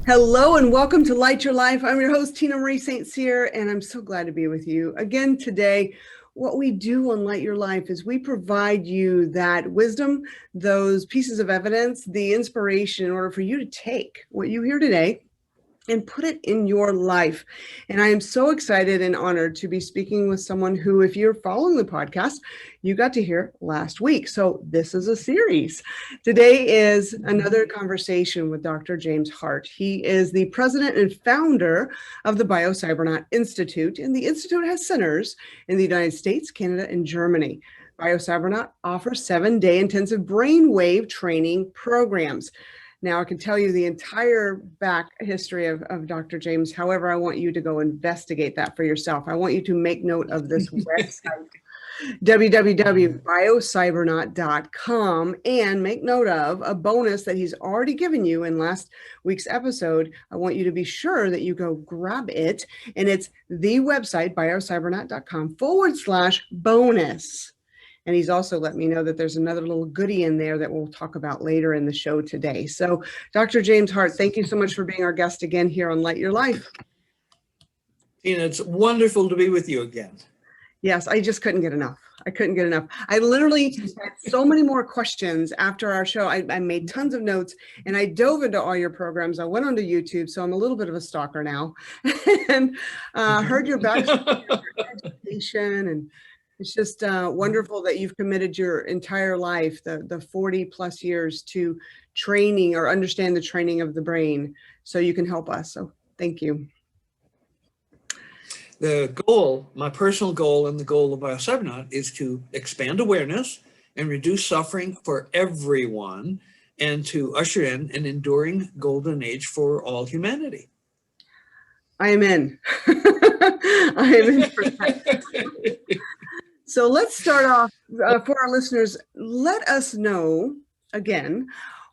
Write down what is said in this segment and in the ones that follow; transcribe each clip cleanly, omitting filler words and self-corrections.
Hello and welcome to Light Your Life. I'm your host, Tina Marie St.Cyr, and I'm so glad to be with you again today. What we do on Light Your Life is we provide you that wisdom, those pieces of evidence, the inspiration in order for you to take what you hear today and put it in your life. And I am so excited and honored to be speaking with someone who, if you're following the podcast, you got to hear last week. So this is a series. Today is another conversation with Dr. James Hardt. He is the president and founder of the Biocybernaut Institute, and the Institute has centers in the United States, Canada, and Germany. Biocybernaut offers 7-day intensive brainwave training programs. Now, I can tell you the entire back history of Dr. James. However, I want you to go investigate that for yourself. I want you to make note of this website, www.biocybernaut.com, and make note of a bonus that he's already given you in last week's episode. I want you to be sure that you go grab it, and it's the website, biocybernaut.com/bonus. And he's also let me know that there's another little goodie in there that we'll talk about later in the show today. So Dr. James Hardt, thank you so much for being our guest again here on Light Your Life. Tina, it's wonderful to be with you again. Yes, I just couldn't get enough. I couldn't get enough. I literally had so many more questions after our show. I made tons of notes and I dove into all your programs. I went onto YouTube, so I'm a little bit of a stalker now, and heard your backstory, your education, and it's just wonderful that you've committed your entire life, the 40 plus years, to training or understand the training of the brain so you can help us. So thank you. The goal, my personal goal and the goal of Biocybernaut, is to expand awareness and reduce suffering for everyone and to usher in an enduring golden age for all humanity. I am in. I am in for that. So let's start off for our listeners. Let us know again,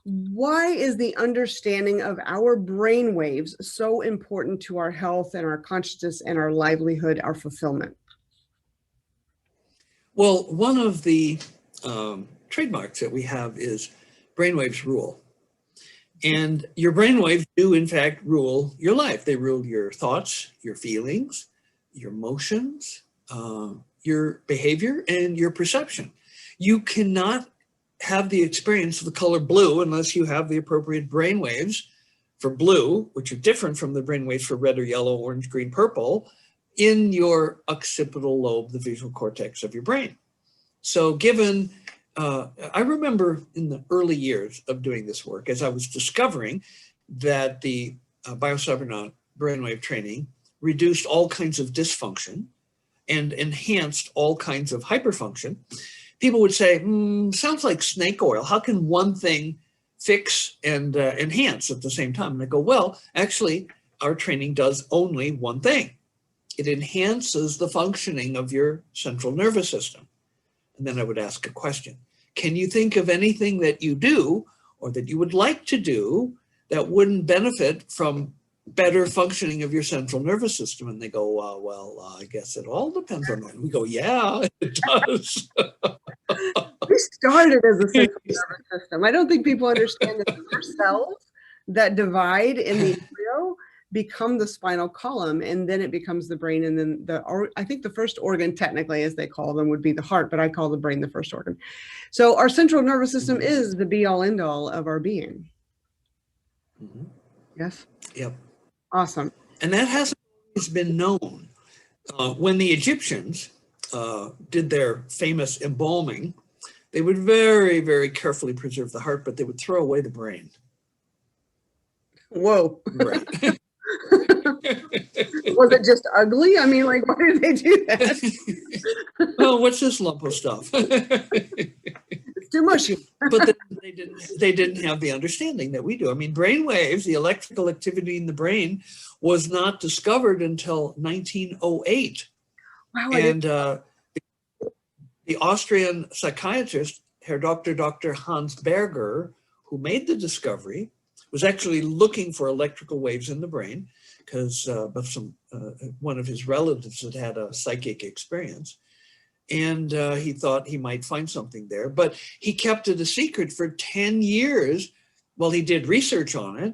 why is the understanding of our brain waves so important to our health and our consciousness and our livelihood, our fulfillment? Well, one of the trademarks that we have is brainwaves rule. And your brainwaves do, in fact, rule your life. They rule your thoughts, your feelings, your emotions, your behavior, and your perception. You cannot have the experience of the color blue unless you have the appropriate brainwaves for blue, which are different from the brainwaves for red or yellow, orange, green, purple, in your occipital lobe, the visual cortex of your brain. So given, I remember in the early years of doing this work, as I was discovering that the Biocybernaut brainwave training reduced all kinds of dysfunction and enhanced all kinds of hyperfunction, people would say, sounds like snake oil. How can one thing fix and enhance at the same time? And I go, well, actually, our training does only one thing. It enhances the functioning of your central nervous system. And then I would ask a question. Can you think of anything that you do or that you would like to do that wouldn't benefit from better functioning of your central nervous system? And they go, I guess it all depends on that. And we go, yeah, it does. We started as a central nervous system. I don't think people understand that the cells that divide in the embryo become the spinal column, and then it becomes the brain. And then I think the first organ, technically, as they call them, would be the heart, but I call the brain the first organ. So our central nervous system is the be all end all of our being. Mm-hmm. Yes? Yep. Awesome. And that hasn't always been known. When the Egyptians did their famous embalming, they would very, very carefully preserve the heart, but they would throw away the brain. Whoa. Right. Was it just ugly? I mean, like, why did they do that? Well, what's this lump of stuff? It's too mushy. But they didn't have the understanding that we do. I mean, brain waves, the electrical activity in the brain, was not discovered until 1908. Wow. And the Austrian psychiatrist, Dr. Hans Berger, who made the discovery, was actually looking for electrical waves in the brain because one of his relatives had had a psychic experience. And he thought he might find something there, but he kept it a secret for 10 years while he did research on it.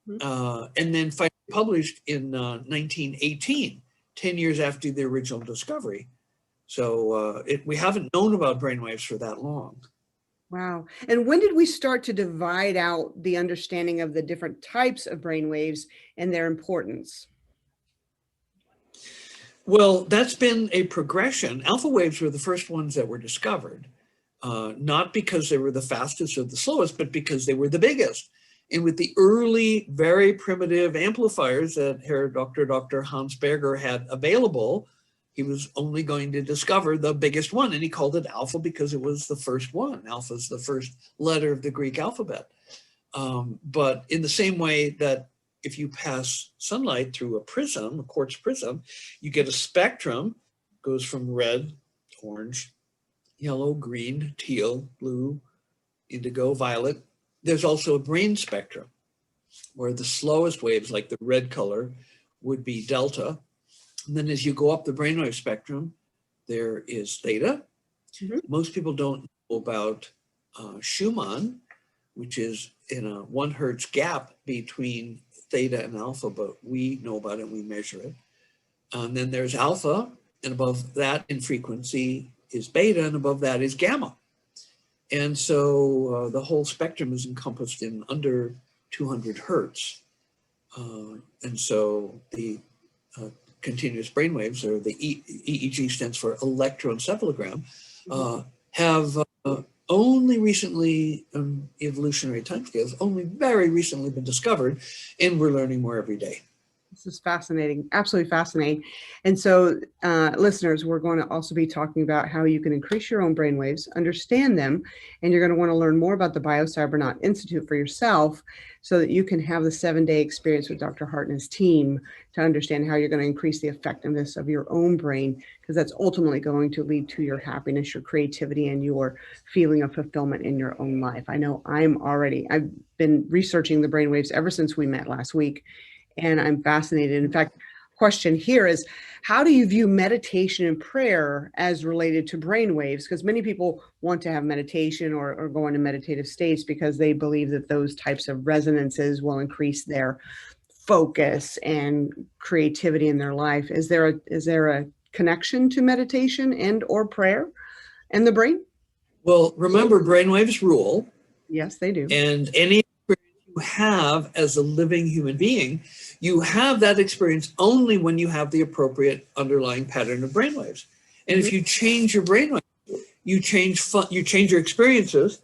and then finally published in 1918, 10 years after the original discovery. So we haven't known about brainwaves for that long. Wow. And when did we start to divide out the understanding of the different types of brainwaves and their importance? Well, that's been a progression. Alpha waves were the first ones that were discovered, not because they were the fastest or the slowest, but because they were the biggest. And with the early, very primitive amplifiers that Dr. Hans Berger had available, he was only going to discover the biggest one. And he called it alpha because it was the first one. Alpha is the first letter of the Greek alphabet. But in the same way that if you pass sunlight through a prism, a quartz prism, you get a spectrum, goes from red, orange, yellow, green, teal, blue, indigo, violet. There's also a brain spectrum where the slowest waves, like the red color, would be delta. And then as you go up the brainwave spectrum, there is theta. Most people don't know about Schumann, which is in a 1 hertz gap between theta and alpha, but we know about it, we measure it. And then there's alpha, and above that in frequency is beta, and above that is gamma. And so the whole spectrum is encompassed in under 200 hertz. And so the continuous brainwaves, or the EEG stands for electroencephalogram, have only recently, evolutionary timescales, only very recently been discovered, and we're learning more every day. This is fascinating, absolutely fascinating. And so listeners, we're going to also be talking about how you can increase your own brainwaves, understand them, and you're going to want to learn more about the Biocybernaut Institute for yourself so that you can have the 7-day experience with Dr. Hardt and his team to understand how you're going to increase the effectiveness of your own brain, because that's ultimately going to lead to your happiness, your creativity, and your feeling of fulfillment in your own life. I know I've been researching the brainwaves ever since we met last week, and I'm fascinated. In fact, question here is, how do you view meditation and prayer as related to brainwaves? Because many people want to have meditation or go into meditative states because they believe that those types of resonances will increase their focus and creativity in their life. Is there a connection to meditation and or prayer and the brain? Well, remember, brainwaves rule. Yes, they do. And any you have as a living human being, you have that experience only when you have the appropriate underlying pattern of brainwaves. And if you change your brainwaves, you change your experiences,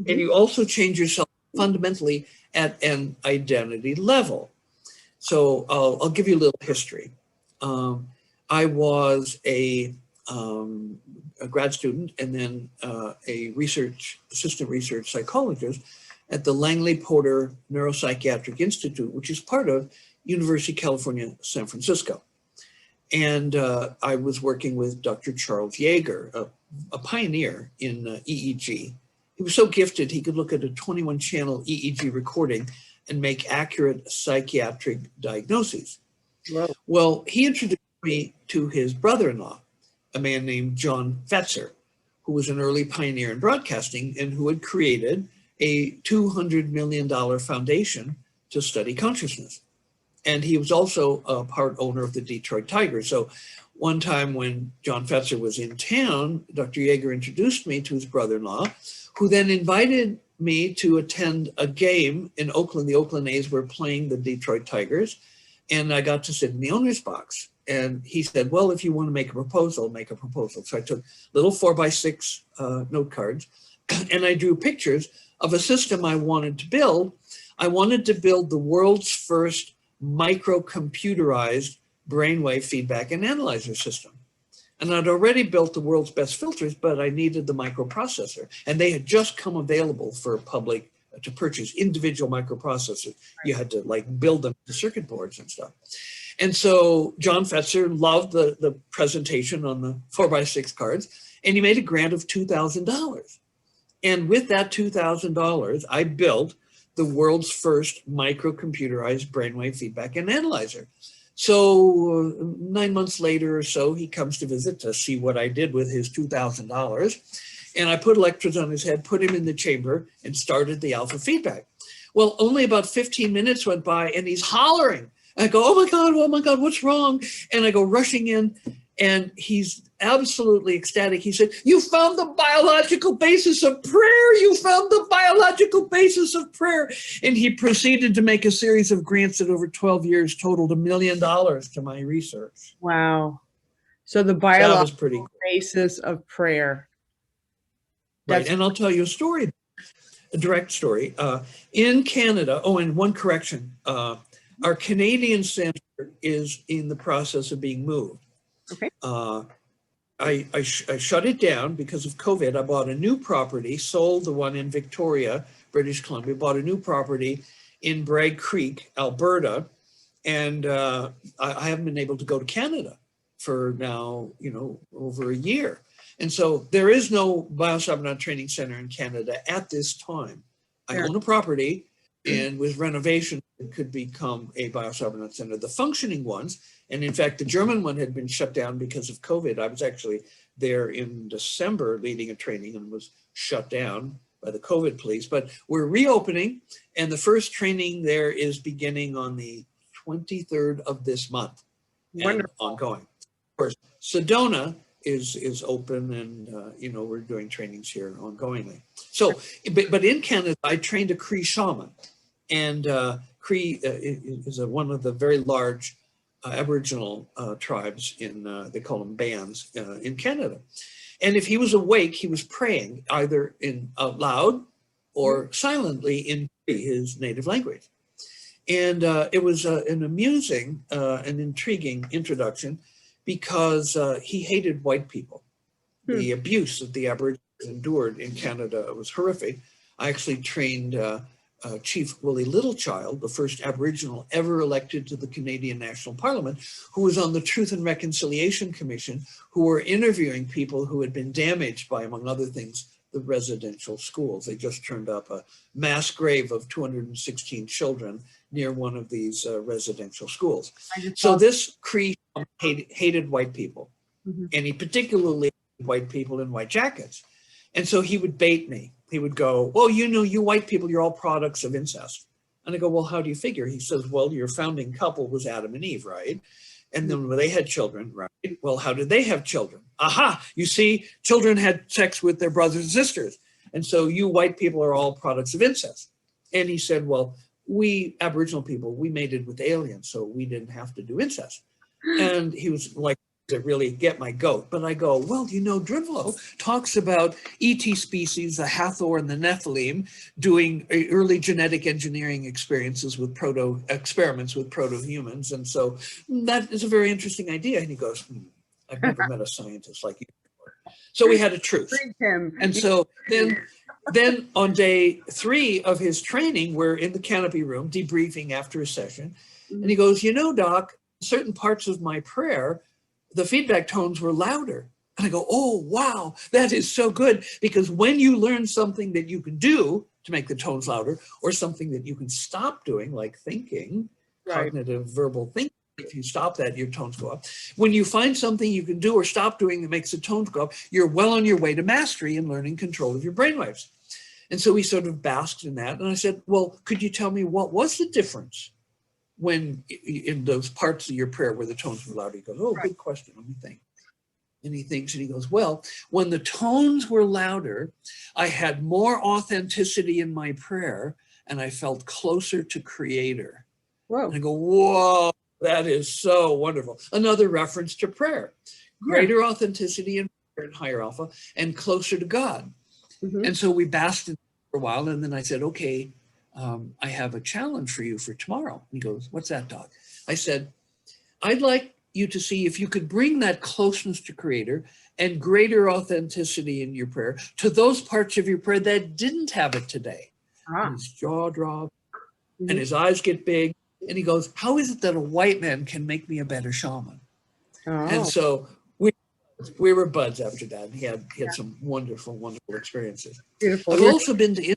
and you also change yourself fundamentally at an identity level. So I'll give you a little history. I was a grad student and then a assistant research psychologist at the Langley Porter Neuropsychiatric Institute, which is part of University of California, San Francisco. And I was working with Dr. Charles Yeager, a pioneer in EEG. He was so gifted, he could look at a 21-channel EEG recording and make accurate psychiatric diagnoses. Wow. Well, he introduced me to his brother-in-law, a man named John Fetzer, who was an early pioneer in broadcasting and who had created a $200 million foundation to study consciousness. And he was also a part owner of the Detroit Tigers. So one time when John Fetzer was in town, Dr. Yeager introduced me to his brother-in-law, who then invited me to attend a game in Oakland. The Oakland A's were playing the Detroit Tigers, and I got to sit in the owner's box. And he said, well, if you want to make a proposal, make a proposal. So I took little 4x6 note cards, and I drew pictures of a system I wanted to build. I wanted to build the world's first microcomputerized brainwave feedback and analyzer system. And I'd already built the world's best filters, but I needed the microprocessor. And they had just come available for public to purchase individual microprocessors. You had to like build them to circuit boards and stuff. And so John Fetzer loved the presentation on the 4x6 cards, and he made a grant of $2,000. And with that $2,000, I built the world's first microcomputerized brainwave feedback and analyzer. So 9 months later or so, he comes to visit to see what I did with his $2,000. And I put electrodes on his head, put him in the chamber, and started the alpha feedback. Well, only about 15 minutes went by and he's hollering. I go, oh my God, what's wrong? And I go rushing in and he's absolutely ecstatic. He said, you found the biological basis of prayer. You found the biological basis of prayer. And he proceeded to make a series of grants that over 12 years totaled $1 million to my research. Wow. So the That was pretty biological cool. basis of prayer. Right. And I'll tell you a story, a direct story. In Canada, and one correction, our Canadian center is in the process of being moved. Okay. I shut it down because of COVID. I bought a new property, sold the one in Victoria, British Columbia, bought a new property in Bragg Creek, Alberta, and I haven't been able to go to Canada for now, over a year. And so there is no Biocybernaut Training Center in Canada at this time. I own a property, and with renovation, it could become a Biocybernaut Center. The functioning ones, and in fact, the German one had been shut down because of COVID. I was actually there in December leading a training and was shut down by the COVID police. But we're reopening, and the first training there is beginning on the 23rd of this month. Wonderful. And ongoing. Of course, Sedona is open, and we're doing trainings here ongoingly. So, but in Canada, I trained a Cree shaman, and Cree is one of the very large Aboriginal tribes they call them bands in Canada. And if he was awake, he was praying either out loud or silently in Cree, his native language. And it was an amusing and intriguing introduction because he hated white people. The abuse that the Aborigines endured in Canada was horrific. I actually trained Chief Willie Littlechild, the first Aboriginal ever elected to the Canadian National Parliament, who was on the Truth and Reconciliation Commission, who were interviewing people who had been damaged by, among other things, the residential schools. They just turned up a mass grave of 216 children near one of these residential schools. So this Cree hated white people, and he particularly hated white people in white jackets. And so he would bait me. He would go, well, you white people, you're all products of incest. And I go, well, how do you figure? He says, well, your founding couple was Adam and Eve, right? And then when they had children, right? Well, how did they have children? Aha, you see, children had sex with their brothers and sisters. And so you white people are all products of incest. And he said, well, we Aboriginal people, we mated with aliens, so we didn't have to do incest. And he was like, to really get my goat. But I go, well, Drivlo talks about ET species, the Hathor and the Nephilim, doing early genetic engineering experiments with proto-humans. And so that is a very interesting idea. And he goes, I've never met a scientist like you before. So we had a truce. And so then on day 3 of his training, we're in the canopy room debriefing after a session. And he goes, Doc, certain parts of my prayer, the feedback tones were louder. And I go, oh, wow, that is so good. Because when you learn something that you can do to make the tones louder, or something that you can stop doing, like thinking, cognitive verbal thinking, if you stop that, your tones go up. When you find something you can do or stop doing that makes the tones go up, you're well on your way to mastery and learning control of your brainwaves. And so he sort of basked in that. And I said, well, could you tell me what was the difference when in those parts of your prayer where the tones were louder? He goes, oh, good question, let me think. And he thinks, and he goes, well, when the tones were louder, I had more authenticity in my prayer and I felt closer to Creator. Whoa. And I go, whoa, that is so wonderful. Another reference to prayer. Greater authenticity in prayer and higher alpha, and closer to God. And so we basked in for a while, and then I said, okay, I have a challenge for you for tomorrow. He goes, what's that, Doc? I said, I'd like you to see if you could bring that closeness to Creator and greater authenticity in your prayer to those parts of your prayer that didn't have it today. And his jaw drops and his eyes get big. And he goes, how is it that a white man can make me a better shaman? And so we were buds after that. He had some wonderful, wonderful experiences. Beautiful. I've also been to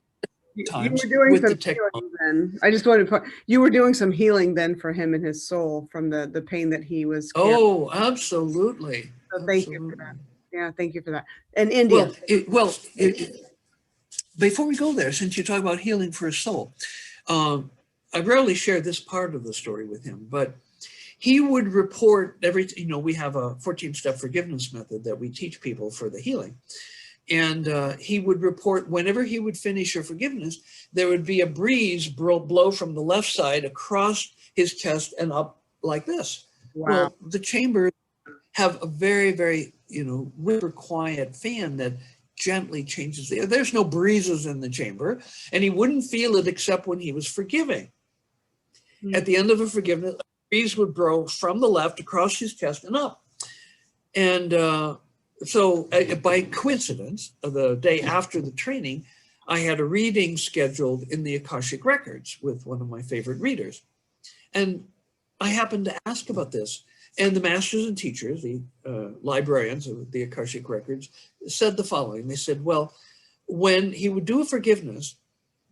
times with the technology. Then I just wanted to put, you were doing some healing then for him and his soul from the pain that he was carrying. Oh, absolutely. So thank you for that. Yeah, thank you for that. And India. Before we go there, since you talk about healing for his soul, I rarely share this part of the story with him, but he would report we have a 14-step forgiveness method that we teach people for the healing. And he would report whenever he would finish a forgiveness, there would be a breeze blow from the left side across his chest and up like this. Wow. Well, the chambers have a very, very, whisper quiet fan that gently changes the air. There's no breezes in the chamber, and he wouldn't feel it except when he was forgiving. Mm-hmm. At the end of a forgiveness, a breeze would blow from the left across his chest and up. And so by coincidence, the day after the training, I had a reading scheduled in the Akashic Records with one of my favorite readers. And I happened to ask about this. And the masters and teachers, the librarians of the Akashic Records, said the following. They said, well, when he would do a forgiveness,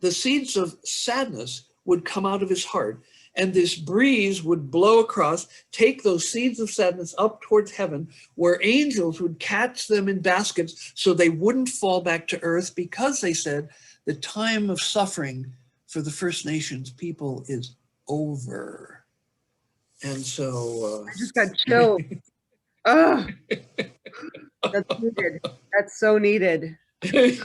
the seeds of sadness would come out of his heart, and this breeze would blow across, take those seeds of sadness up towards heaven, where angels would catch them in baskets so they wouldn't fall back to earth, because they said the time of suffering for the First Nations people is over. And so I just got chilled. Oh, that's needed. That's so needed. That's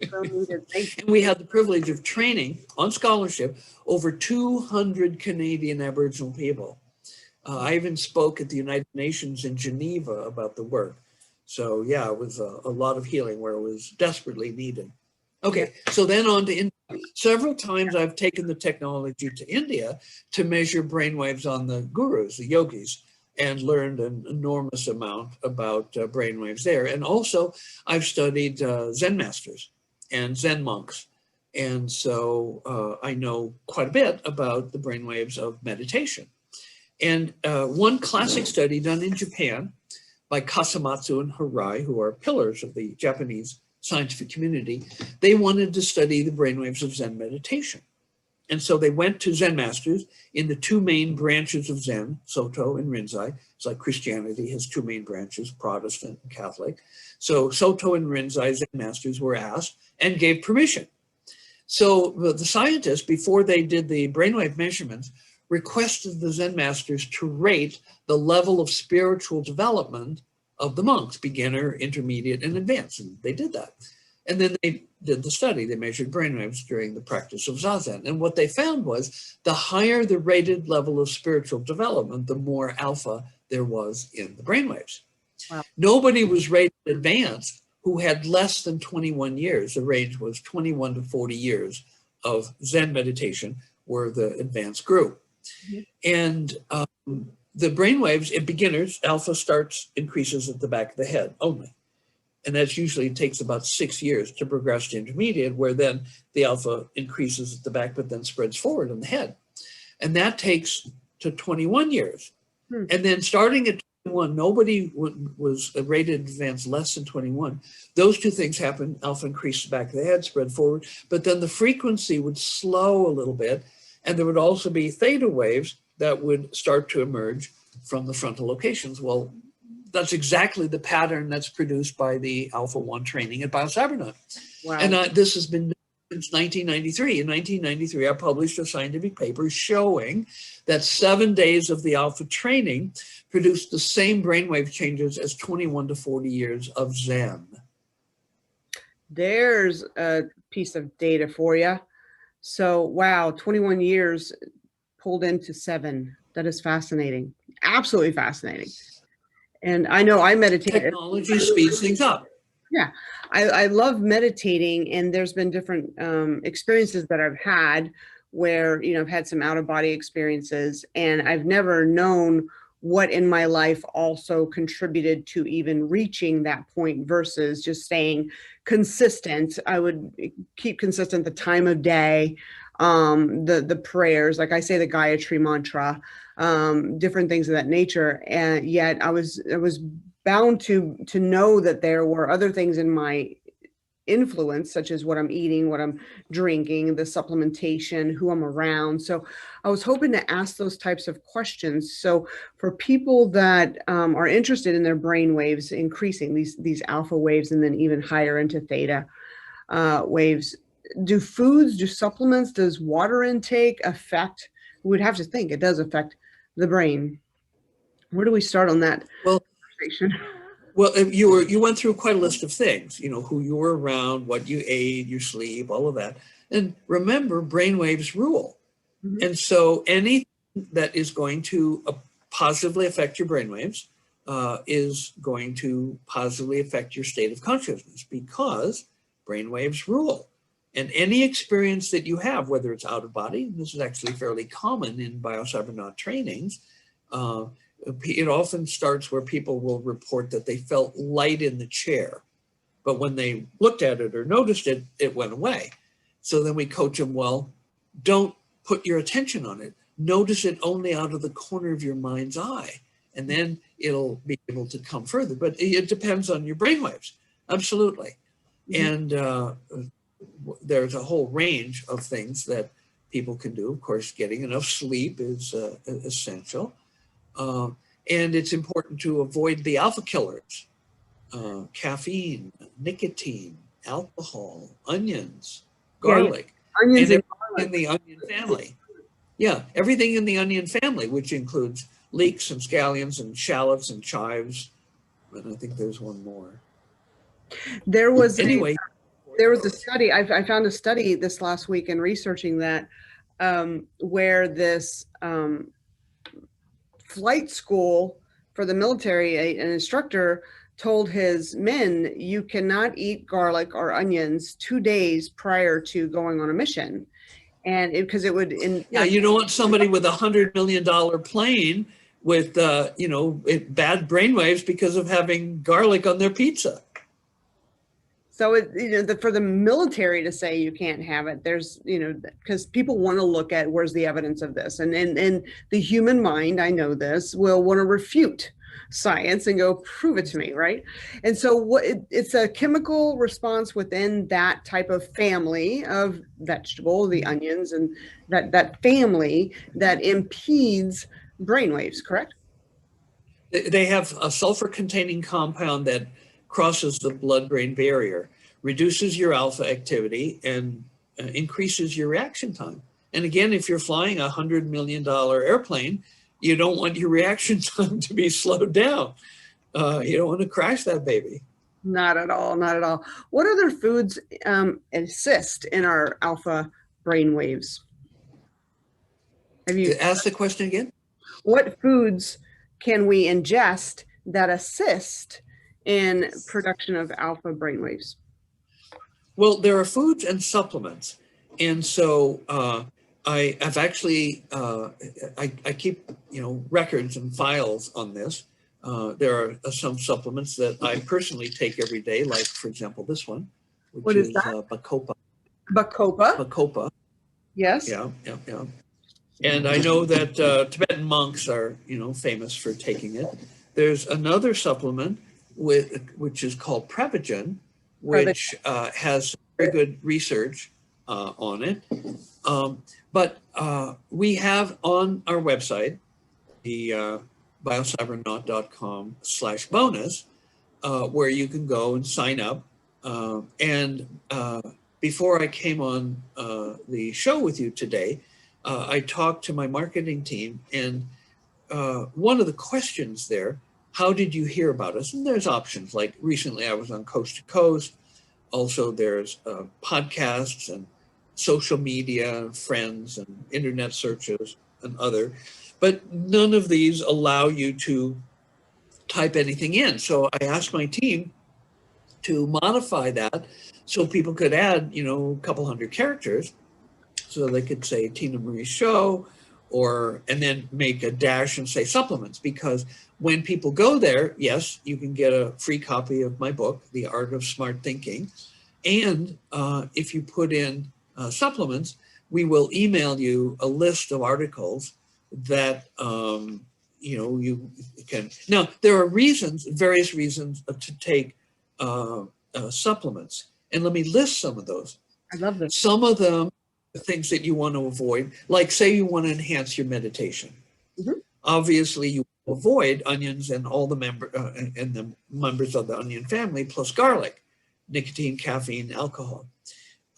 so needed. Thank you. And we had the privilege of training on scholarship over 200 Canadian Aboriginal people. I even spoke at the United Nations in Geneva about the work. So yeah, it was a lot of healing where it was desperately needed. Okay, so then on to India. Several times I've taken the technology to India to measure brainwaves on the gurus, the yogis, and learned an enormous amount about brainwaves there. And also I've studied Zen masters and Zen monks. And so I know quite a bit about the brainwaves of meditation. And one classic study done in Japan by Kasamatsu and Harai, who are pillars of the Japanese scientific community, they wanted to study the brainwaves of Zen meditation. And so they went to Zen masters in the two main branches of Zen, Soto and Rinzai. It's like Christianity has two main branches, Protestant and Catholic. So Soto and Rinzai Zen masters were asked and gave permission. So the scientists, before they did the brainwave measurements, requested the Zen masters to rate the level of spiritual development of the monks, beginner, intermediate, and advanced. And they did that. And then they did the study. They measured brainwaves during the practice of Zazen. And what they found was the higher the rated level of spiritual development, the more alpha there was in the brainwaves. Wow. Nobody was rated advanced who had less than 21 years. The range was 21 to 40 years of Zen meditation were the advanced group. Mm-hmm. And the brainwaves in beginners, alpha increases at the back of the head only. And that usually takes about 6 years to progress to intermediate, where then the alpha increases at the back, but then spreads forward in the head. And that takes to 21 years. And then starting at 21, nobody was rated advanced less than 21. Those two things happen. Alpha increased the back of the head, spread forward, but then the frequency would slow a little bit. And there would also be theta waves that would start to emerge from the frontal locations. Well, that's exactly the pattern that's produced by the Alpha 1 training at Biocybernaut. Wow. And this has been since 1993. In 1993, I published a scientific paper showing that 7 days of the Alpha training produced the same brainwave changes as 21 to 40 years of Zen. There's a piece of data for you. So, wow, 21 years pulled into 7. That is fascinating. Absolutely fascinating. And I know I meditate. Technology speeds things up. Yeah, I love meditating, and there's been different experiences that I've had where, I've had some out-of-body experiences, and I've never known what in my life also contributed to even reaching that point versus just staying consistent. I would keep consistent the time of day, the prayers, like I say the Gayatri mantra, different things of that nature. And yet I was bound to know that there were other things in my influence, such as what I'm eating, what I'm drinking, the supplementation, who I'm around. So I was hoping to ask those types of questions. So for people that are interested in their brain waves increasing, these alpha waves, and then even higher into theta waves, do foods, do supplements, does water intake affect, we'd have to think it does affect the brain. Where do we start on that Well, conversation? well, you went through quite a list of things, who you were around, what you ate, your sleep, all of that. And remember, brainwaves rule. Mhm. And so anything that is going to positively affect your brainwaves is going to positively affect your state of consciousness, because brainwaves rule. And any experience that you have, whether it's out of body, and this is actually fairly common in Biocybernaut trainings, it often starts where people will report that they felt light in the chair, but when they looked at it or noticed it, it went away. So then we coach them, well, don't put your attention on it. Notice it only out of the corner of your mind's eye, and then it'll be able to come further. But it depends on your brainwaves, absolutely. And there's a whole range of things that people can do. Of course, getting enough sleep is essential. And it's important to avoid the alpha killers, caffeine, nicotine, alcohol, onions, garlic, Onions and and everything in the onion family. Yeah, everything in the onion family, which includes leeks and scallions and shallots and chives. And I think there's one more. there was Anyway. a study. I found a study this last week in researching that, where this flight school for the military, an instructor told his men, you cannot eat garlic or onions 2 days prior to going on a mission. And because it would, Yeah, you don't want somebody with $100 million plane with, bad brainwaves because of having garlic on their pizza. so for the military to say you can't have it, there's, because people want to look at where's the evidence of this, and the human mind, I know this, will want to refute science and go prove it to me, right? And so it's a chemical response within that type of family of vegetable, the onions, and that family that impedes brainwaves, correct? They have a sulfur-containing compound that crosses the blood-brain barrier, reduces your alpha activity, and increases your reaction time. And again, if you're flying a $100 million airplane, you don't want your reaction time to be slowed down. You don't want to crash that baby. Not at all, not at all. What other foods assist in our alpha brain waves? Have you Ask the question again? What foods can we ingest that assist in production of alpha brainwaves? Well, there are foods and supplements. And so I've actually, I keep, records and files on this. There are some supplements that I personally take every day, like, for example, this one, which What is that? Bacopa. Bacopa? Bacopa. Yes. Yeah. And I know that Tibetan monks are, famous for taking it. There's another supplement which is called Prevagen, which has very good research on it. But we have on our website, the biocybernaut.com/bonus, where you can go and sign up. Before I came on the show with you today, I talked to my marketing team, and one of the questions there, how did you hear about us? And there's options, like recently I was on Coast to Coast. Also, there's podcasts and social media, friends and internet searches and other, but none of these allow you to type anything in. So I asked my team to modify that so people could add, a couple hundred characters. So they could say Tina Marie Show, and then make a dash and say supplements, because when people go there, yes, you can get a free copy of my book, The Art of Smart Thinking. And if you put in supplements, we will email you a list of articles that, you can. Now, there are various reasons to take supplements. And let me list some of those. I love this. Some of them, things that you want to avoid, like say you want to enhance your meditation. Mm-hmm. Obviously, you avoid onions and all the members of the onion family, plus garlic, nicotine, caffeine, alcohol.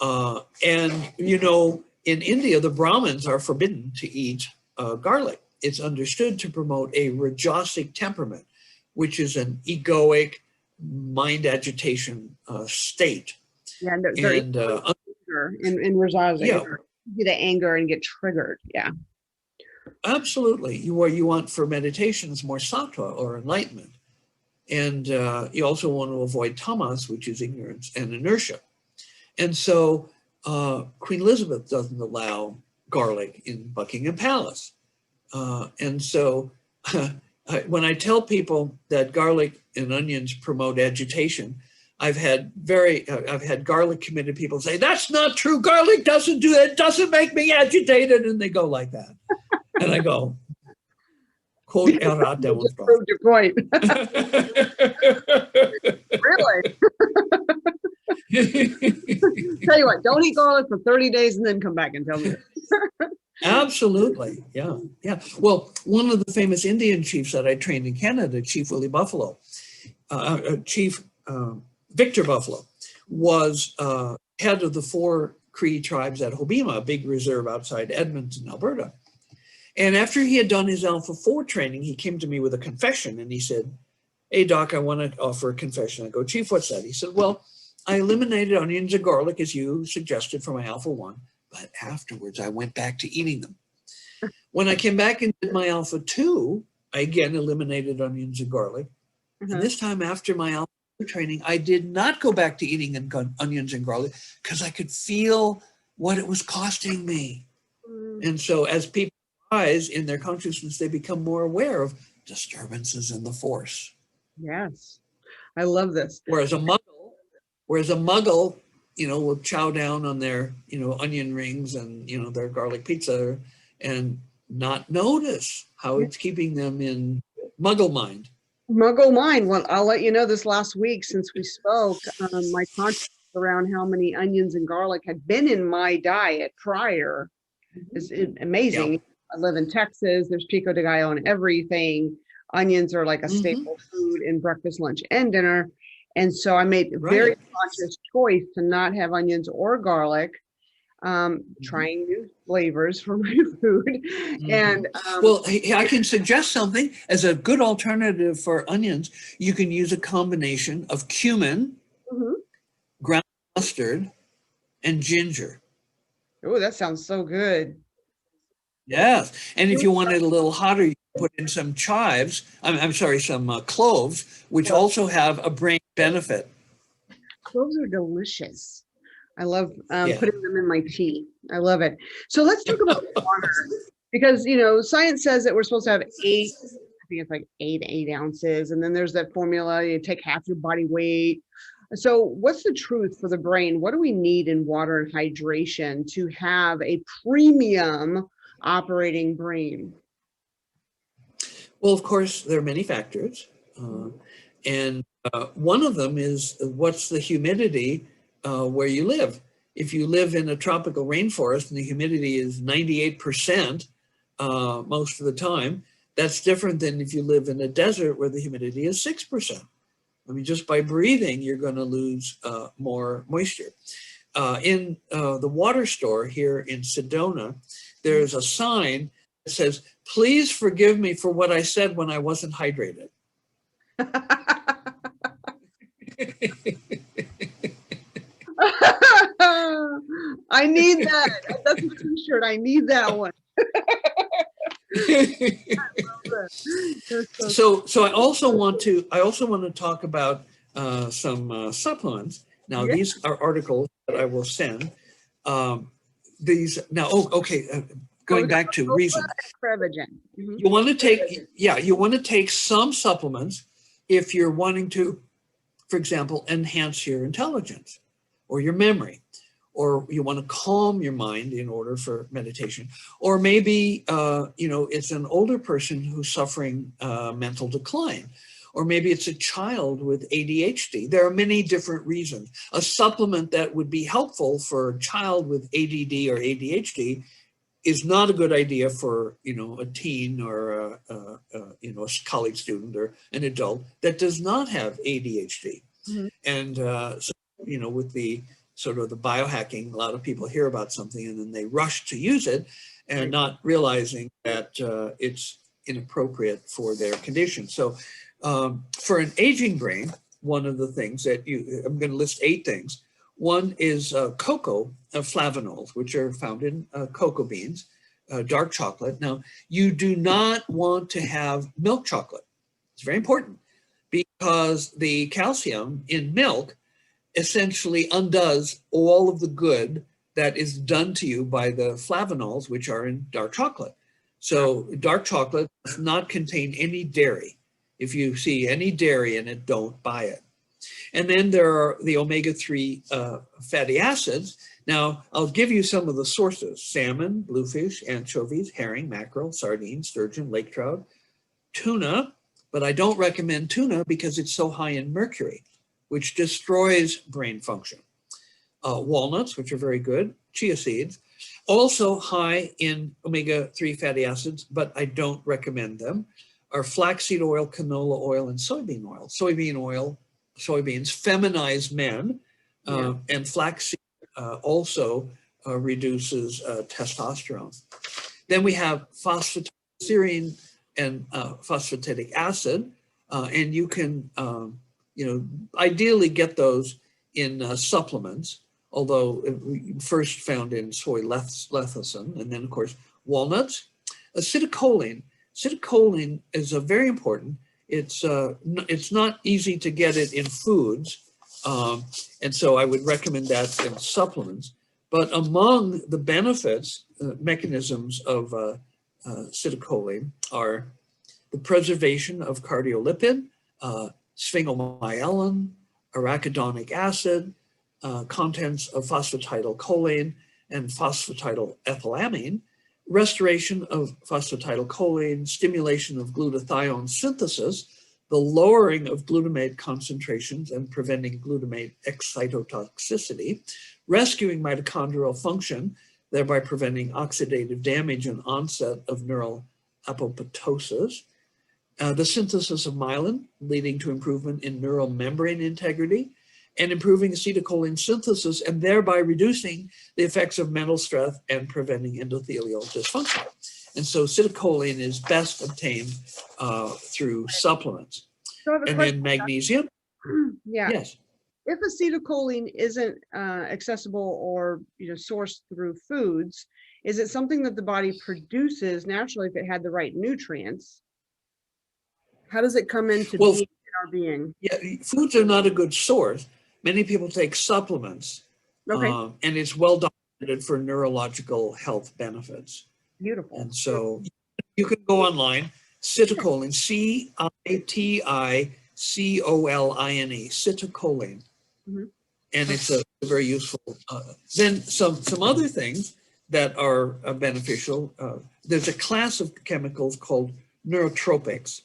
And, you know, in India, the Brahmins are forbidden to eat garlic. It's understood to promote a rajasic temperament, which is an egoic mind agitation state. Yeah, they're And in Rajaj, yeah, get the anger and get triggered. Yeah. absolutely. What you want for meditation is more sattva or enlightenment. And you also want to avoid tamas, which is ignorance and inertia. And so Queen Elizabeth doesn't allow garlic in Buckingham Palace. And so when I tell people that garlic and onions promote agitation, I've had garlic committed people say, that's not true. Garlic doesn't do that. It doesn't make me agitated. And they go like that. And I go, quote, errata Just proved your point. Really? Tell you what, don't eat garlic for 30 days and then come back and tell me. Absolutely. Yeah. Yeah. Well, one of the famous Indian chiefs that I trained in Canada, Chief Willie Buffalo, Chief Victor Buffalo, was head of the 4 Cree tribes at Hobbema, a big reserve outside Edmonton, Alberta. And after he had done his Alpha 4 training, he came to me with a confession and he said, hey, Doc, I want to offer a confession. I go, Chief, what's that? He said, well, I eliminated onions and garlic as you suggested for my Alpha 1, but afterwards I went back to eating them. When I came back and did my Alpha 2, I again eliminated onions and garlic. And this time after my Alpha 2 training, I did not go back to eating onions and garlic because I could feel what it was costing me. And so as people rise in their consciousness, they become more aware of disturbances in the force. Yes, I love this. Whereas a muggle, you know, will chow down on their, you know, onion rings and, you know, their garlic pizza and not notice how it's keeping them in muggle mind. Muggle mind. Well, I'll let you know this last week since we spoke, my consciousness around how many onions and garlic had been in my diet prior is amazing. Yep. I live in Texas. There's pico de gallo on everything. Onions are like a staple food in breakfast, lunch, and dinner. And so I made a very conscious choice to not have onions or garlic, trying new flavors for my food. And well, I can suggest something as a good alternative for onions. You can use a combination of cumin, ground mustard, and ginger. Oh, that sounds so good. Yes. And if you want it a little hotter, you put in some chives, I'm sorry, some cloves, which also have a brain benefit. Cloves are delicious. I love putting them in my tea. I love it. So let's talk about water, because, you know, science says that we're supposed to have 8, I think it's like 8 ounces. And then there's that formula, you take half your body weight. So what's the truth for the brain? What do we need in water and hydration to have a premium operating brain? Well, of course, there are many factors. And one of them is what's the humidity where you live. If you live in a tropical rainforest and the humidity is 98% most of the time, that's different than if you live in a desert where the humidity is 6%. I mean, just by breathing, you're going to lose more moisture. In the water store here in Sedona, there's a sign that says, please forgive me for what I said when I wasn't hydrated. I need that. That's a t-shirt. I need that one. So I also want to talk about some supplements. Now, these are articles that I will send. Going back to reason. You want to take some supplements if you're wanting to, for example, enhance your intelligence or your memory, or you want to calm your mind in order for meditation, or maybe it's an older person who's suffering mental decline, or maybe it's a child with ADHD. There are many different reasons. A supplement that would be helpful for a child with ADD or ADHD is not a good idea for a teen or a college student or an adult that does not have ADHD. And with the sort of the biohacking. A lot of people hear about something and then they rush to use it and not realizing that it's inappropriate for their condition. So for an aging brain, one of the things that I'm going to list 8 things. One is cocoa flavonols, which are found in cocoa beans, dark chocolate. Now, you do not want to have milk chocolate. It's very important because the calcium in milk essentially undoes all of the good that is done to you by the flavonols, which are in dark chocolate. So dark chocolate does not contain any dairy. If you see any dairy in it, don't buy it. And then there are the omega-3 fatty acids. Now, I'll give you some of the sources: salmon, bluefish, anchovies, herring, mackerel, sardines, sturgeon, lake trout, tuna, but I don't recommend tuna because it's so high in mercury, which destroys brain function. Walnuts, which are very good, chia seeds, also high in omega-3 fatty acids, but I don't recommend them, are flaxseed oil, canola oil, and soybean oil. Soybeans feminize men, and flaxseed also reduces testosterone. Then we have phosphatidylserine and phosphatidic acid, and you can, ideally get those in supplements, although first found in soy lecithin, and then of course walnuts. Acetylcholine. Acetylcholine is a very important. It's not easy to get it in foods, and so I would recommend that in supplements. But among the benefits, mechanisms of acetylcholine are the preservation of cardiolipid, sphingomyelin, arachidonic acid, contents of phosphatidylcholine and phosphatidylethylamine, restoration of phosphatidylcholine, stimulation of glutathione synthesis, the lowering of glutamate concentrations and preventing glutamate excitotoxicity, rescuing mitochondrial function, thereby preventing oxidative damage and onset of neural apoptosis, the synthesis of myelin, leading to improvement in neural membrane integrity, and improving acetylcholine synthesis, and thereby reducing the effects of mental stress and preventing endothelial dysfunction. And so acetylcholine is best obtained through supplements. And then magnesium. Yeah. Yes. If acetylcholine isn't accessible or sourced through foods, is it something that the body produces naturally if it had the right nutrients? How does it come into being in our being? Yeah, foods are not a good source. Many people take supplements, Okay. and it's well documented for neurological health benefits. Beautiful. And so you can go online, acetylcholine, Citicoline, acetylcholine, and it's a very useful. Then some other things that are beneficial. There's a class of chemicals called neurotropics,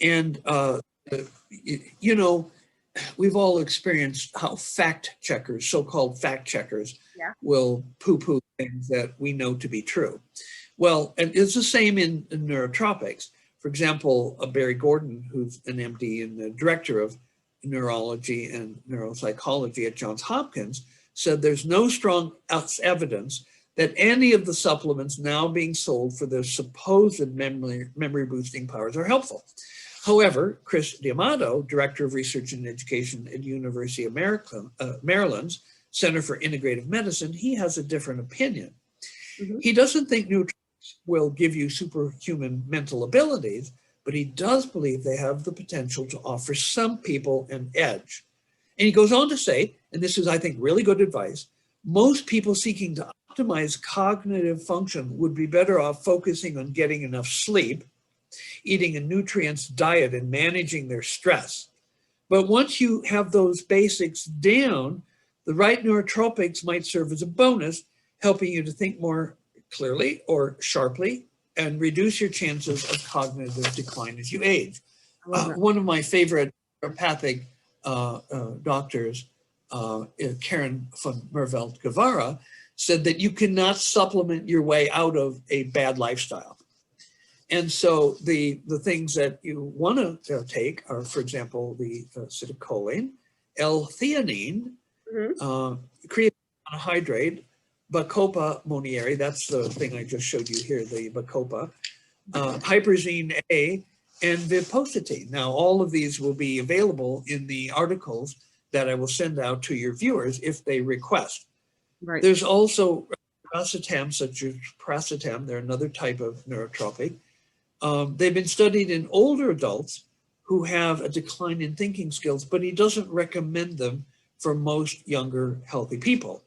and we've all experienced how fact checkers, so-called fact checkers, will poo-poo things that we know to be true. Well, and it's the same in neurotropics. For example, Barry Gordon, who's an MD and the director of neurology and neuropsychology at Johns Hopkins, said there's no strong evidence that any of the supplements now being sold for their supposed memory boosting powers are helpful. However, Chris D'Amato, Director of Research and Education at University of Maryland's Center for Integrative Medicine, he has a different opinion. He doesn't think nutrients will give you superhuman mental abilities, but he does believe they have the potential to offer some people an edge. And he goes on to say, and this is, I think, really good advice, most people seeking to optimize cognitive function would be better off focusing on getting enough sleep, eating a nutrients diet, and managing their stress. But once you have those basics down, the right neurotropics might serve as a bonus, helping you to think more clearly or sharply and reduce your chances of cognitive decline as you age. One of my favorite neuropathic doctors, Karen von Mervelt-Guevara, said that you cannot supplement your way out of a bad lifestyle. And so the things that you want to take are, for example, the acetylcholine, L-theanine, creatine monohydrate, Bacopa monieri, that's the thing I just showed you here, the Bacopa, Hyperzine A, and Vipositine. Now, all of these will be available in the articles that I will send out to your viewers if they request. Right. There's also pracetam, such as pracetam. They're another type of neurotropic. They've been studied in older adults who have a decline in thinking skills, but he doesn't recommend them for most younger, healthy people.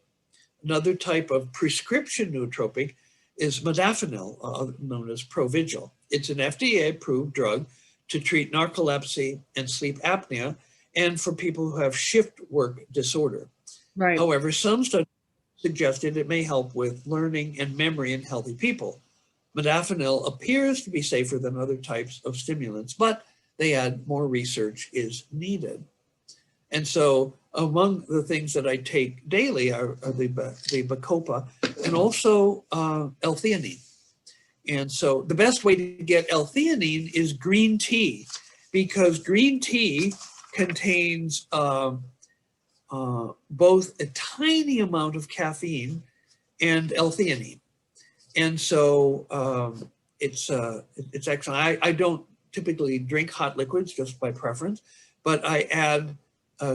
Another type of prescription nootropic is modafinil, known as Provigil. It's an FDA-approved drug to treat narcolepsy and sleep apnea, and for people who have shift work disorder. Right. However, some studies suggested it may help with learning and memory in healthy people. Modafinil appears to be safer than other types of stimulants, but they add more research is needed. And so among the things that I take daily are the Bacopa and also L-theanine. And so the best way to get L-theanine is green tea, because green tea contains both a tiny amount of caffeine and L-theanine. And so it's excellent. I don't typically drink hot liquids just by preference, but I add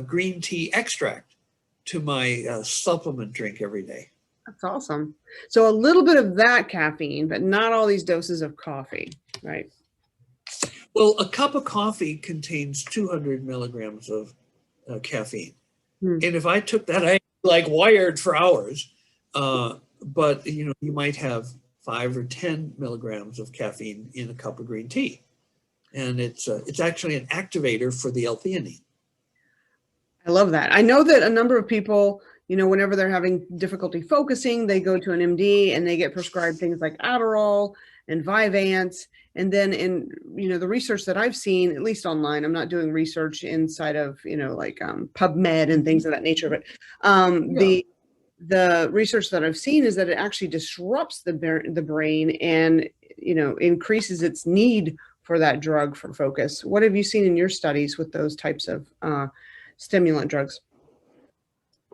green tea extract to my supplement drink every day. That's awesome. So a little bit of that caffeine, but not all these doses of coffee, right? Well, a cup of coffee contains 200 milligrams of caffeine. And if I took that, I'd be like wired for hours. But you might have 5 or 10 milligrams of caffeine in a cup of green tea. And it's actually an activator for the L-theanine. I love that. I know that a number of people, whenever they're having difficulty focusing, they go to an MD and they get prescribed things like Adderall and Vyvanse. And then in, the research that I've seen, at least online, I'm not doing research inside of, like PubMed and things of that nature, but the research that I've seen is that it actually disrupts the brain and, increases its need for that drug for focus. What have you seen in your studies with those types of stimulant drugs?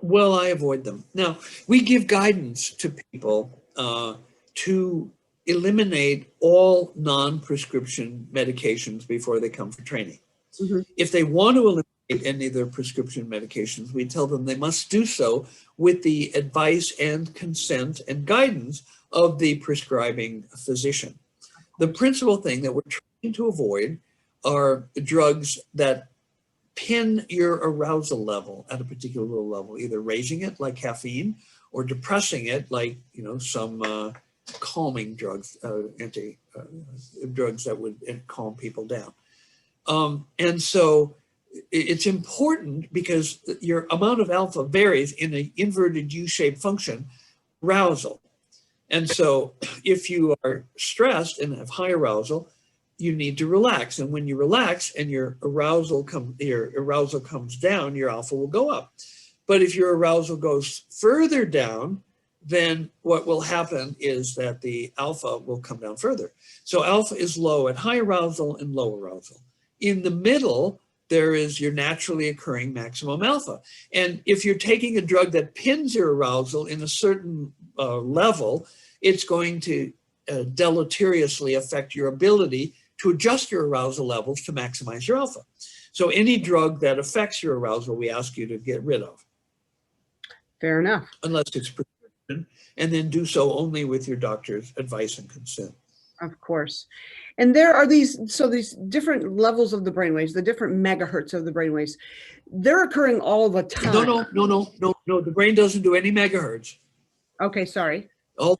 Well, I avoid them. Now, we give guidance to people to eliminate all non-prescription medications before they come for training. If they want to eliminate any of their prescription medications, we tell them they must do so with the advice and consent and guidance of the prescribing physician. The principal thing that we're trying to avoid are drugs that pin your arousal level at a particular level, either raising it like caffeine or depressing it like, some calming drugs, drugs that would calm people down. And so it's important because your amount of alpha varies in an inverted U-shaped function, arousal. And so if you are stressed and have high arousal, you need to relax. And when you relax and your arousal comes down, your alpha will go up. But if your arousal goes further down, then what will happen is that the alpha will come down further. So alpha is low at high arousal and low arousal. In the middle, there is your naturally occurring maximum alpha. And if you're taking a drug that pins your arousal in a certain level, it's going to deleteriously affect your ability to adjust your arousal levels to maximize your alpha. So any drug that affects your arousal, we ask you to get rid of. Fair enough. Unless it's prescription, and then do so only with your doctor's advice and consent. Of course. And there are these different levels of the brainwaves, the different megahertz of the brainwaves, they're occurring all the time. No. The brain doesn't do any megahertz. Okay, sorry. All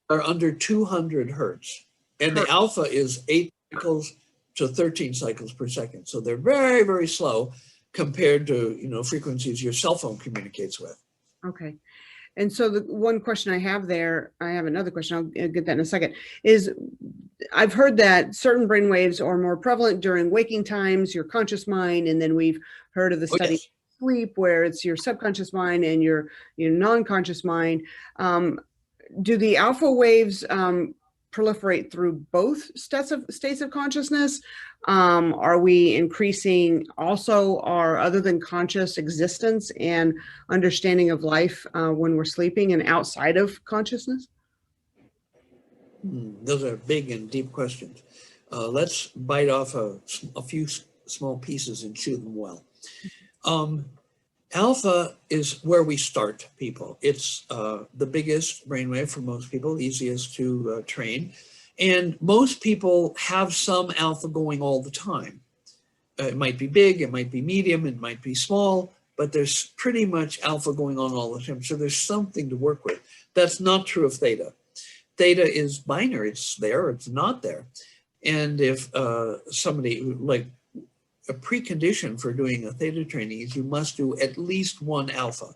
are under 200 hertz. And the alpha is 8 cycles to 13 cycles per second. So they're very, very slow compared to, frequencies your cell phone communicates with. Okay. And so the one question I have there, I have another question, I'll get that in a second, is I've heard that certain brainwaves are more prevalent during waking times, your conscious mind, and then we've heard of the study sleep where it's your subconscious mind and your non-conscious mind. Do the alpha waves proliferate through both states of consciousness? Are we increasing also our other than conscious existence and understanding of life when we're sleeping and outside of consciousness? Those are big and deep questions. Let's bite off a few small pieces and chew them well. Alpha is where we start people. It's the biggest brainwave for most people, easiest to train. And most people have some alpha going all the time. It might be big, it might be medium, it might be small, but there's pretty much alpha going on all the time. So there's something to work with. That's not true of theta. Theta is binary, it's there or it's not there. And if somebody, like a precondition for doing a theta training is you must do at least one alpha.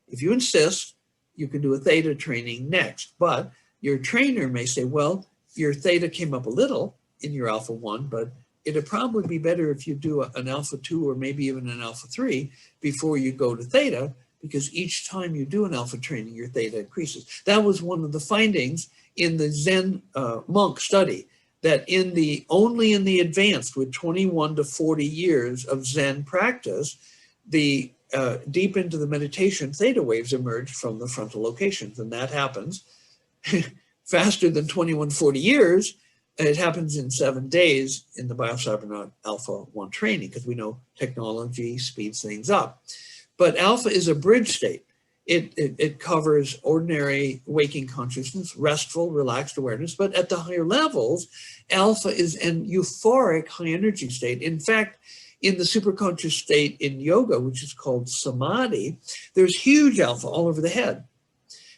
If you insist, you can do a theta training next, but your trainer may say, well, your theta came up a little in your alpha 1, but it'd probably be better if you do an alpha 2 or maybe even an alpha 3 before you go to theta, because each time you do an alpha training, your theta increases. That was one of the findings in the Zen monk study, that only in the advanced with 21 to 40 years of Zen practice, the deep into the meditation theta waves emerge from the frontal locations. And that happens faster than 21, 40 years. It happens in 7 days in the Biocybernaut Alpha 1 training, because we know technology speeds things up. But alpha is a bridge state. It covers ordinary waking consciousness, restful, relaxed awareness, but at the higher levels, alpha is an euphoric high energy state. In fact, in the superconscious state in yoga, which is called samadhi, there's huge alpha all over the head.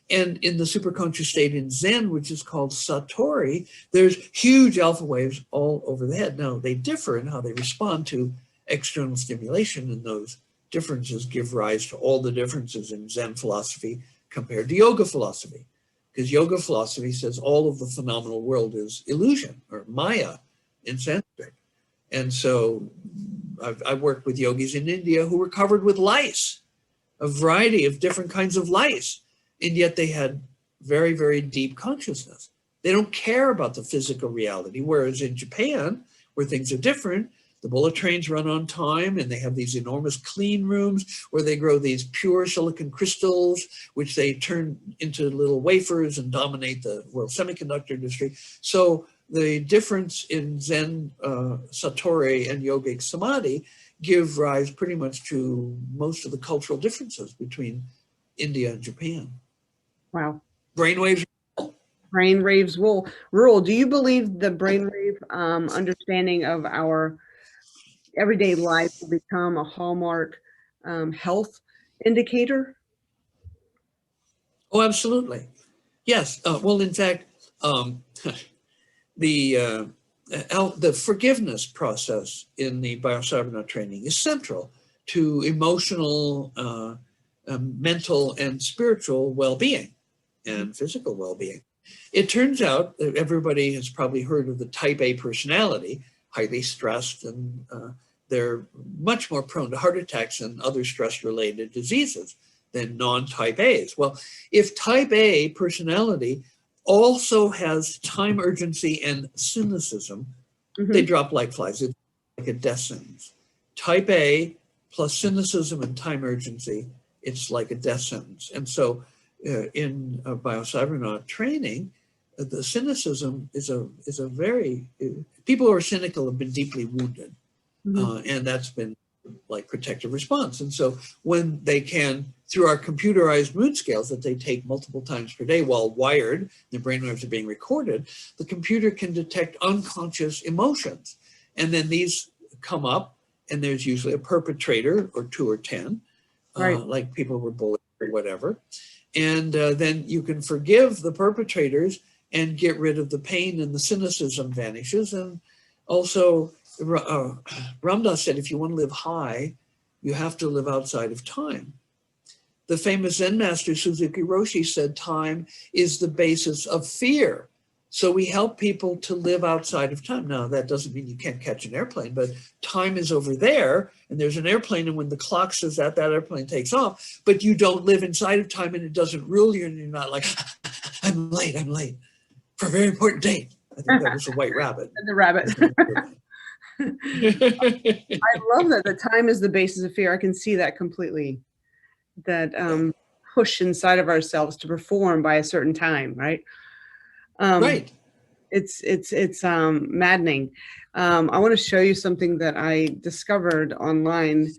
And in the superconscious state in Zen, which is called satori, there's huge alpha waves all over the head. Now, they differ in how they respond to external stimulation, and those differences give rise to all the differences in Zen philosophy compared to yoga philosophy. Because yoga philosophy says all of the phenomenal world is illusion, or maya in Sanskrit. And so I've worked with yogis in India who were covered with lice, a variety of different kinds of lice, and yet they had very, very deep consciousness. They don't care about the physical reality, whereas in Japan, where things are different, the bullet trains run on time, and they have these enormous clean rooms where they grow these pure silicon crystals, which they turn into little wafers and dominate the world semiconductor industry. So the difference in Zen, Satori, and Yogic Samadhi give rise pretty much to most of the cultural differences between India and Japan. Wow. Brainwaves. Brainwaves rule. Do you believe the brainwave understanding of our everyday life will become a hallmark health indicator? Oh, absolutely. Yes. Well, in fact, the forgiveness process in the Biocybernaut training is central to emotional, mental, and spiritual well-being and physical well-being. It turns out that everybody has probably heard of the type A personality, highly stressed, and they're much more prone to heart attacks and other stress-related diseases than non-type A's. Well, if type A personality also has time urgency and cynicism, they drop like flies. It's like a death sentence. Type A plus cynicism and time urgency, it's like a death sentence. And so in Biocybernaut training, the cynicism is a very, people who are cynical have been deeply wounded. And that's been like protective response. And so when they can, through our computerized mood scales that they take multiple times per day while wired, the brainwaves are being recorded, the computer can detect unconscious emotions. And then these come up, and there's usually a perpetrator or 2 or 10, like people were bullied or whatever. And then you can forgive the perpetrators and get rid of the pain, and the cynicism vanishes. And also, Ramdas said, if you want to live high, you have to live outside of time. The famous Zen master Suzuki Roshi said time is the basis of fear. So we help people to live outside of time. Now, that doesn't mean you can't catch an airplane, but time is over there, and there's an airplane, and when the clock says that, that airplane takes off, but you don't live inside of time, and it doesn't rule you, and you're not like, I'm late. for a very important date. I think that was a white rabbit. The rabbit. I love that. The time is the basis of fear. I can see that completely. That push inside of ourselves to perform by a certain time, right? Right. It's maddening. I want to show you something that I discovered online.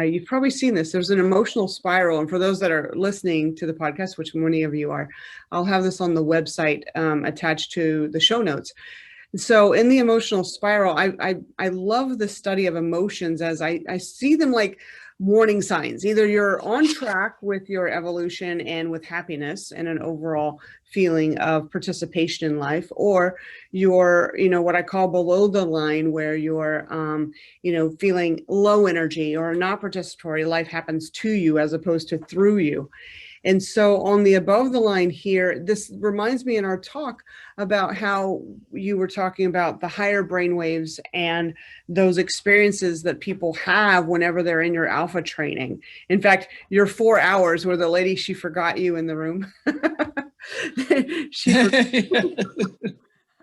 You've probably seen this. There's an emotional spiral, and for those that are listening to the podcast, which many of you are, I'll have this on the website attached to the show notes. So in the emotional spiral, I love the study of emotions as I see them like warning signs. Either you're on track with your evolution and with happiness and an overall feeling of participation in life, or you're, what I call below the line, where you're, feeling low energy or not participatory. Life happens to you as opposed to through you. And so on the above the line here, this reminds me in our talk about how you were talking about the higher brain waves and those experiences that people have whenever they're in your alpha training. In fact, your 4 hours where the lady, she forgot you in the room.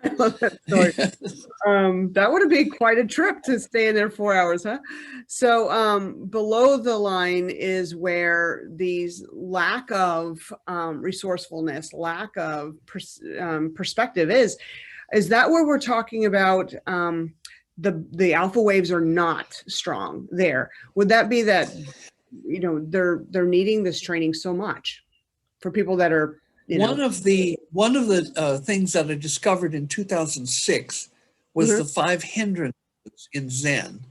I love that story. That would have been quite a trip to stay in there 4 hours, huh? So below the line is where these lack of resourcefulness, lack of perspective is. Is that where we're talking about the alpha waves are not strong there? Would that be that, they're needing this training so much for people that are, One of the things that I discovered in 2006 was the 5 hindrances in Zen.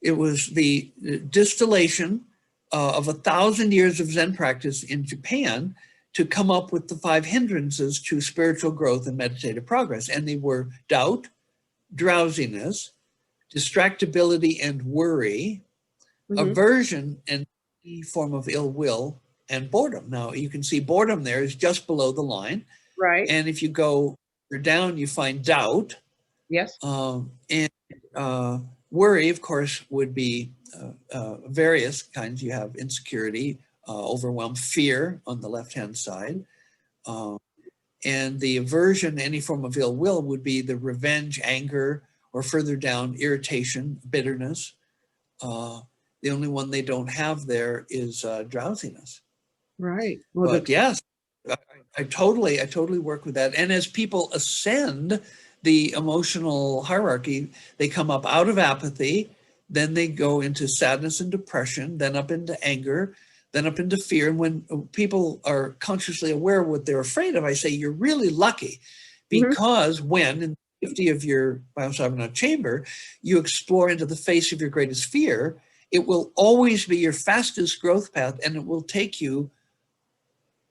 It was the distillation of 1,000 years of Zen practice in Japan to come up with the 5 hindrances to spiritual growth and meditative progress. And they were doubt, drowsiness, distractibility and worry, aversion and any form of ill will, and boredom. Now you can see boredom there is just below the line. Right. And if you go down, you find doubt. Yes. And worry, of course, would be various kinds. You have insecurity, overwhelm, fear on the left-hand side. And the aversion, any form of ill will, would be the revenge, anger, or further down, irritation, bitterness. The only one they don't have there is drowsiness. Right. Well, but yes, I totally work with that. And as people ascend the emotional hierarchy, they come up out of apathy, then they go into sadness and depression, then up into anger, then up into fear. And when people are consciously aware of what they're afraid of, I say, you're really lucky, because when in the safety of your Biocybernaut chamber, you explore into the face of your greatest fear, it will always be your fastest growth path, and it will take you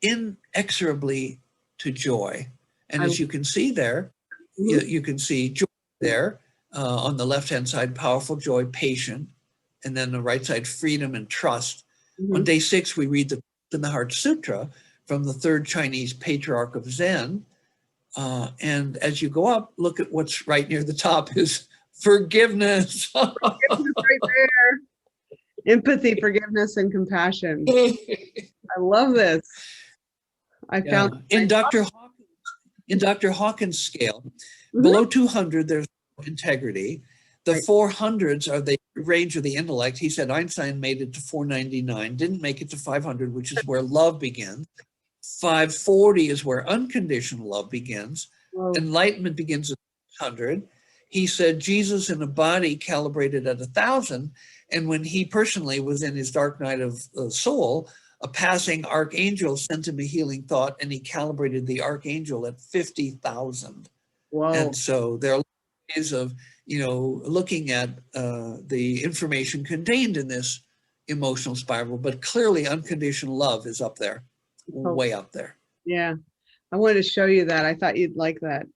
inexorably to joy. And as you can see there, you can see joy there on the left-hand side, powerful joy, patient, and then the right side, freedom and trust. On day 6, we read the Hardt Sutra from the 3rd Chinese patriarch of Zen. And as you go up, look at what's right near the top is forgiveness. Forgiveness right there. Empathy, forgiveness, and compassion. I love this. I found in Dr. Hawkins' scale, below 200, there's integrity. The 400s are the range of the intellect. He said Einstein made it to 499, didn't make it to 500, which is where love begins. 540 is where unconditional love begins. Whoa. Enlightenment begins at 600. He said Jesus in a body calibrated at 1,000. And when he personally was in his dark night of soul, a passing archangel sent him a healing thought, and he calibrated the archangel at 50,000. Wow. And so there are ways of, looking at the information contained in this emotional spiral, but clearly unconditional love is up there, way up there. Yeah. I wanted to show you that. I thought you'd like that.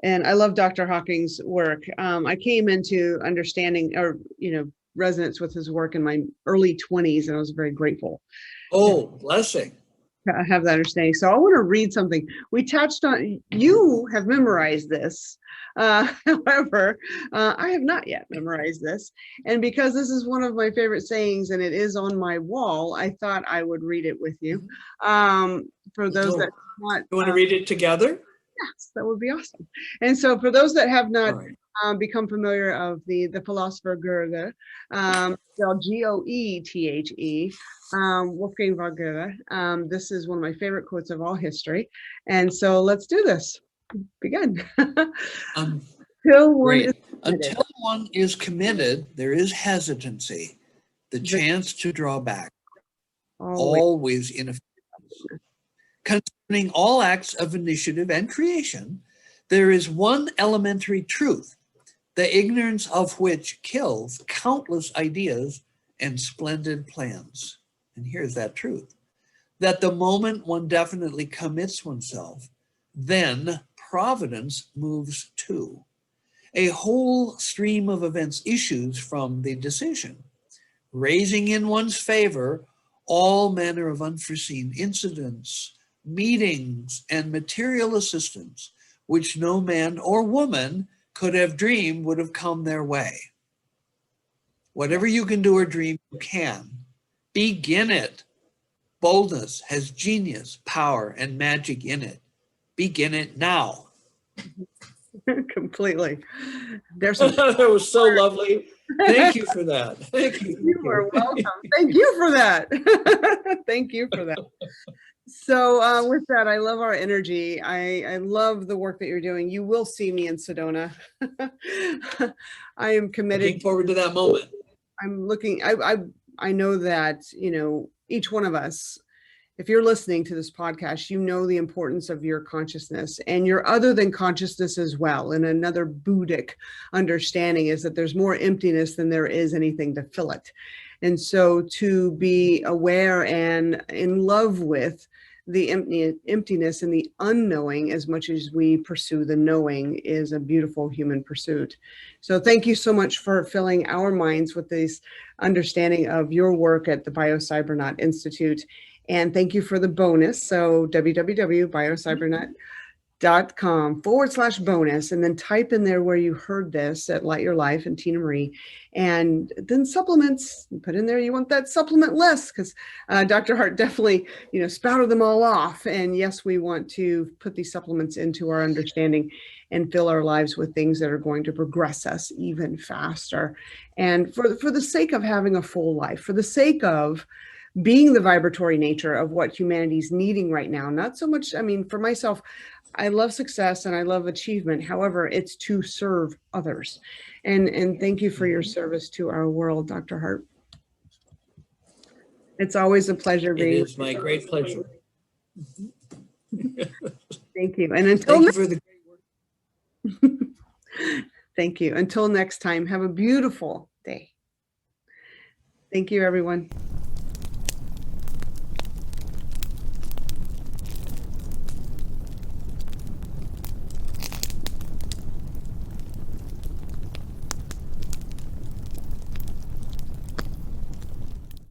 And I love Dr. Hawkins' work. I came into understanding or, resonance with his work in my early 20s, and I was very grateful. Oh, blessing. I have that understanding. So I want to read something. We touched on, you have memorized this. However, I have not yet memorized this. And because this is one of my favorite sayings and it is on my wall, I thought I would read it with you. For those that want. You want to read it together? Yes, that would be awesome. And so for those that have not All right. become familiar of the philosopher Goethe, spelled Goethe, Wolfgang von Goethe. This is one of my favorite quotes of all history. And so let's do this. Begin. Till one is Great. committed. Until one is committed, there is hesitancy, the chance to draw back, always in a concerning all acts of initiative and creation, there is one elementary truth, the ignorance of which kills countless ideas and splendid plans. And here's that truth, that the moment one definitely commits oneself, then providence moves too. A whole stream of events issues from the decision, raising in one's favor all manner of unforeseen incidents, meetings, and material assistance, which no man or woman could have dreamed would have come their way. Whatever you can do or dream, you can. Begin it. Boldness has genius, power, and magic in it. Begin it now. Completely. There's some. That was so lovely. Thank you for that. Thank you. You are welcome. Thank you for that. Thank you for that. So with that, I love our energy. I love the work that you're doing. You will see me in Sedona. I am committed. Looking forward to that moment. I'm looking, I know that, each one of us, if you're listening to this podcast, you know the importance of your consciousness and your other than consciousness as well. And another Buddhic understanding is that there's more emptiness than there is anything to fill it. And so to be aware and in love with the emptiness and the unknowing as much as we pursue the knowing is a beautiful human pursuit. So thank you so much for filling our minds with this understanding of your work at the Biocybernaut Institute. And thank you for the bonus. So www.biocybernaut.com/bonus, and then type in there where you heard this at Light Your Life and Tina Marie, and then supplements, put in there you want that supplement list, because Dr. Hardt definitely spouted them all off. And yes, we want to put these supplements into our understanding and fill our lives with things that are going to progress us even faster. And for the sake of having a full life, for the sake of being the vibratory nature of what humanity's needing right now. Not so much, for myself, I love success and I love achievement. However, it's to serve others. And thank you for your service to our world, Dr. Hardt. It's always a pleasure being with you. It is my great pleasure. Thank you. And until thank you for the great work. Thank you. Until next time, have a beautiful day. Thank you, everyone.